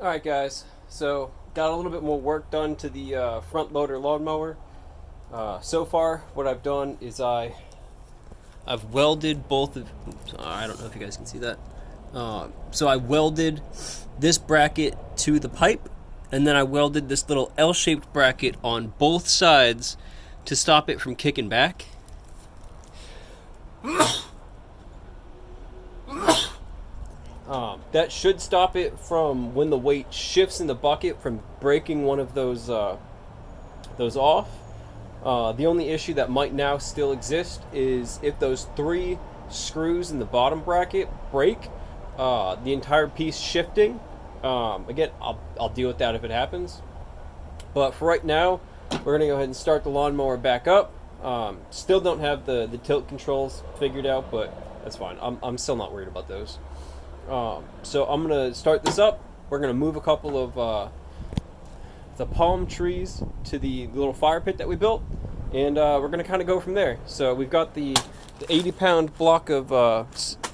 Alright guys, so got a little bit more work done to the front loader lawnmower. So far what I've done is I've welded both of, I don't know if you guys can see that. So I welded this bracket to the pipe, and then I welded this little L-shaped bracket on both sides to stop it from kicking back. That should stop it from, when the weight shifts in the bucket, from breaking one of those off. The only issue that might now still exist is if those 3 screws in the bottom bracket break, the entire piece shifting. Again, I'll deal with that if it happens. But for right now, we're gonna go ahead and start the lawnmower back up. Still don't have the tilt controls figured out, but that's fine. I'm still not worried about those. So I'm gonna start this up. We're gonna move a couple of the palm trees to the little fire pit that we built, and we're gonna kind of go from there. So we've got the 80-pound block of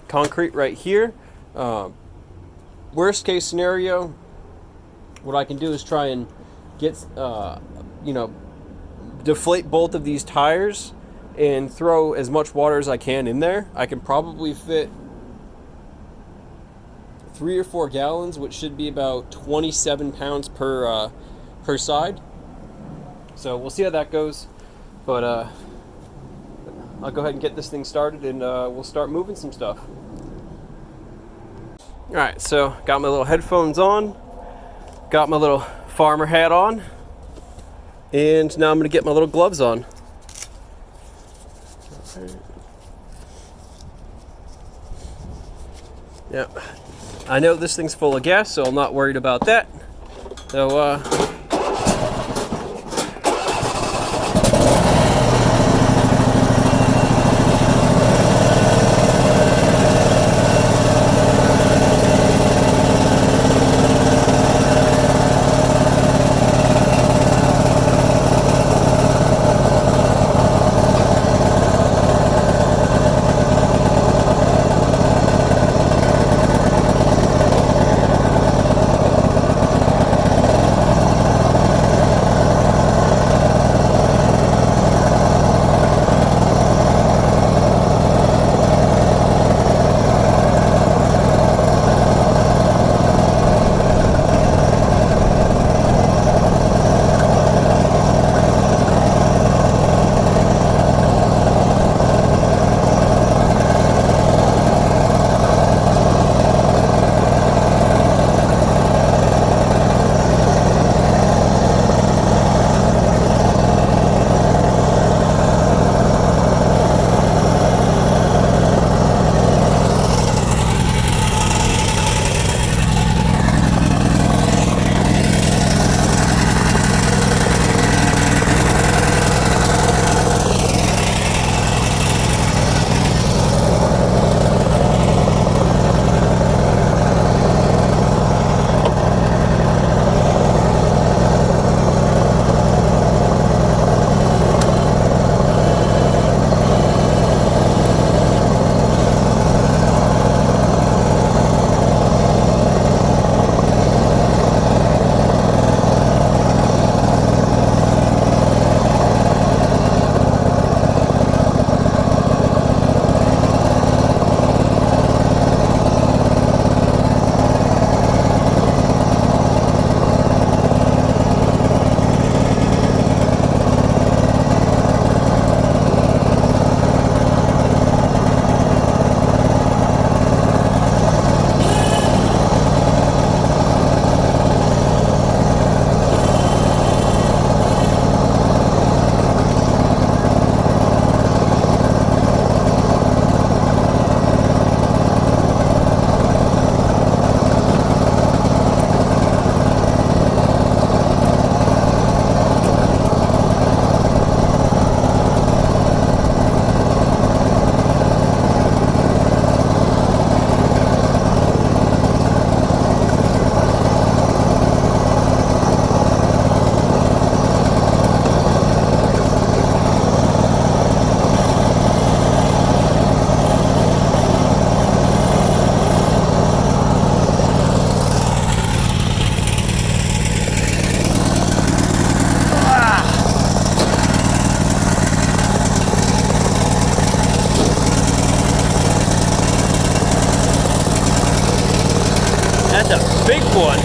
concrete right here. Worst case scenario, what I can do is try and get deflate both of these tires and throw as much water as I can in there. I can probably fit 3 or 4 gallons, which should be about 27 pounds per side. So we'll see how that goes. But I'll go ahead and get this thing started, and we'll start moving some stuff. Alright, so got my little headphones on, got my little farmer hat on, and now I'm going to get my little gloves on. Yep. I know this thing's full of gas, so I'm not worried about that. So, big one.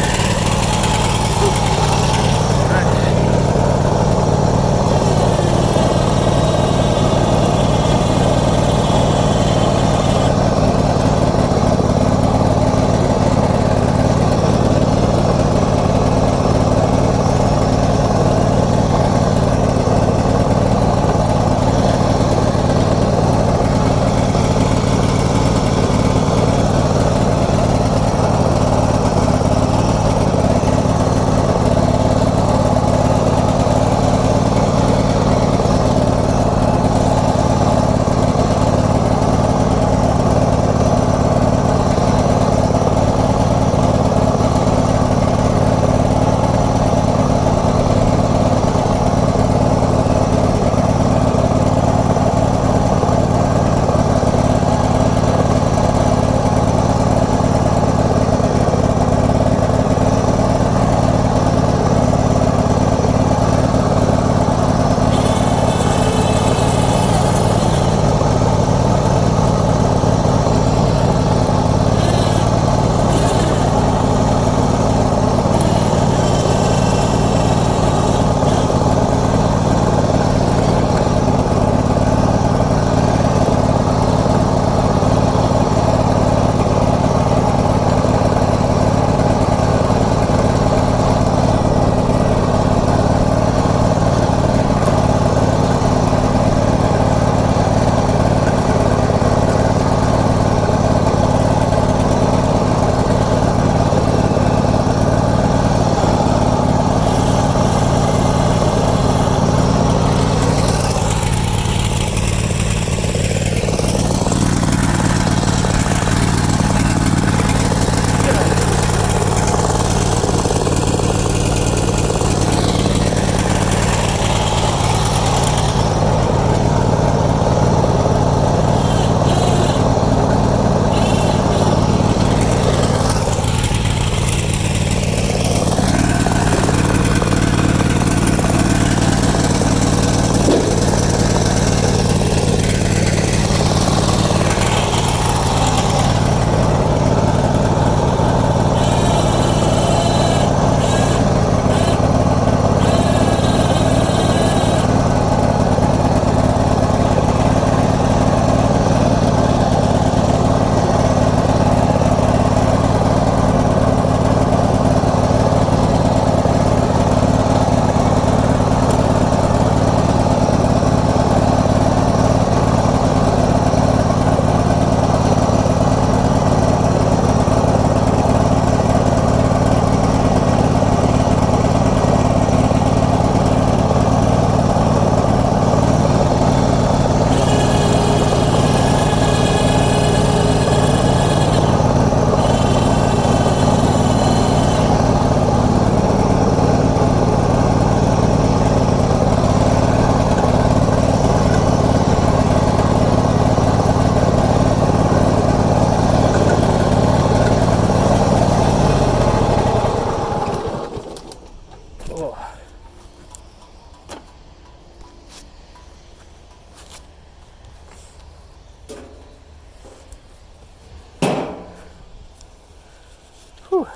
Whew.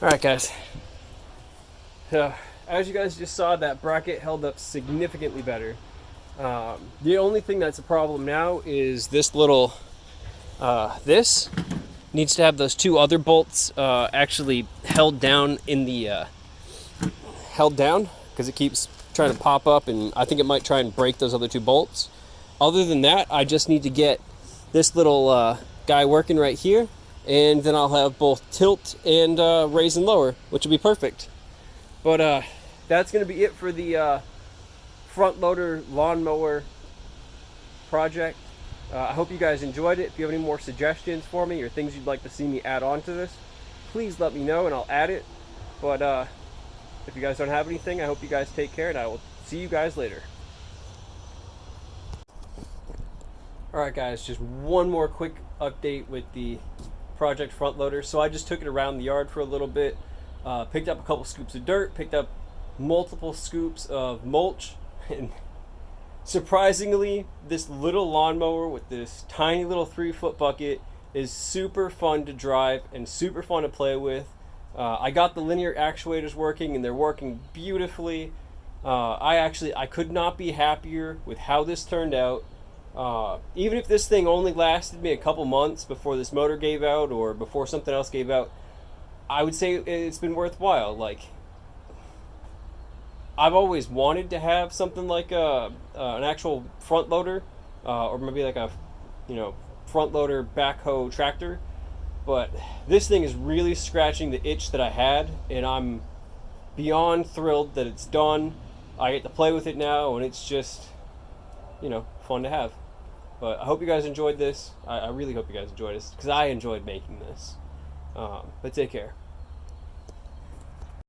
All right, guys. As you guys just saw, that bracket held up significantly better. The only thing that's a problem now is this little, this needs to have those two other bolts actually held down in the, held down, because it keeps trying to pop up, and I think it might try and break those other two bolts. Other than that, I just need to get this little guy working right here, and then I'll have both tilt and raise and lower, which will be perfect. But that's going to be it for the front loader lawnmower project. I hope you guys enjoyed it. If you have any more suggestions for me or things you'd like to see me add on to this, please let me know and I'll add it. But if you guys don't have anything, I hope you guys take care, and I will see you guys later. Alright guys, just one more quick update with the project front loader. So I just took it around the yard for a little bit, picked up a couple scoops of dirt, picked up multiple scoops of mulch, and surprisingly, this little lawnmower with this tiny little 3-foot bucket is super fun to drive and super fun to play with. I got the linear actuators working and they're working beautifully. I could not be happier with how this turned out. Even if this thing only lasted me a couple months before this motor gave out or before something else gave out, I would say it's been worthwhile. Like, I've always wanted to have something like an actual front loader, or maybe like a, front loader backhoe tractor. But this thing is really scratching the itch that I had, and I'm beyond thrilled that it's done. I get to play with it now, and it's just, fun to have. But I hope you guys enjoyed this. I really hope you guys enjoyed this because I enjoyed making this. But take care.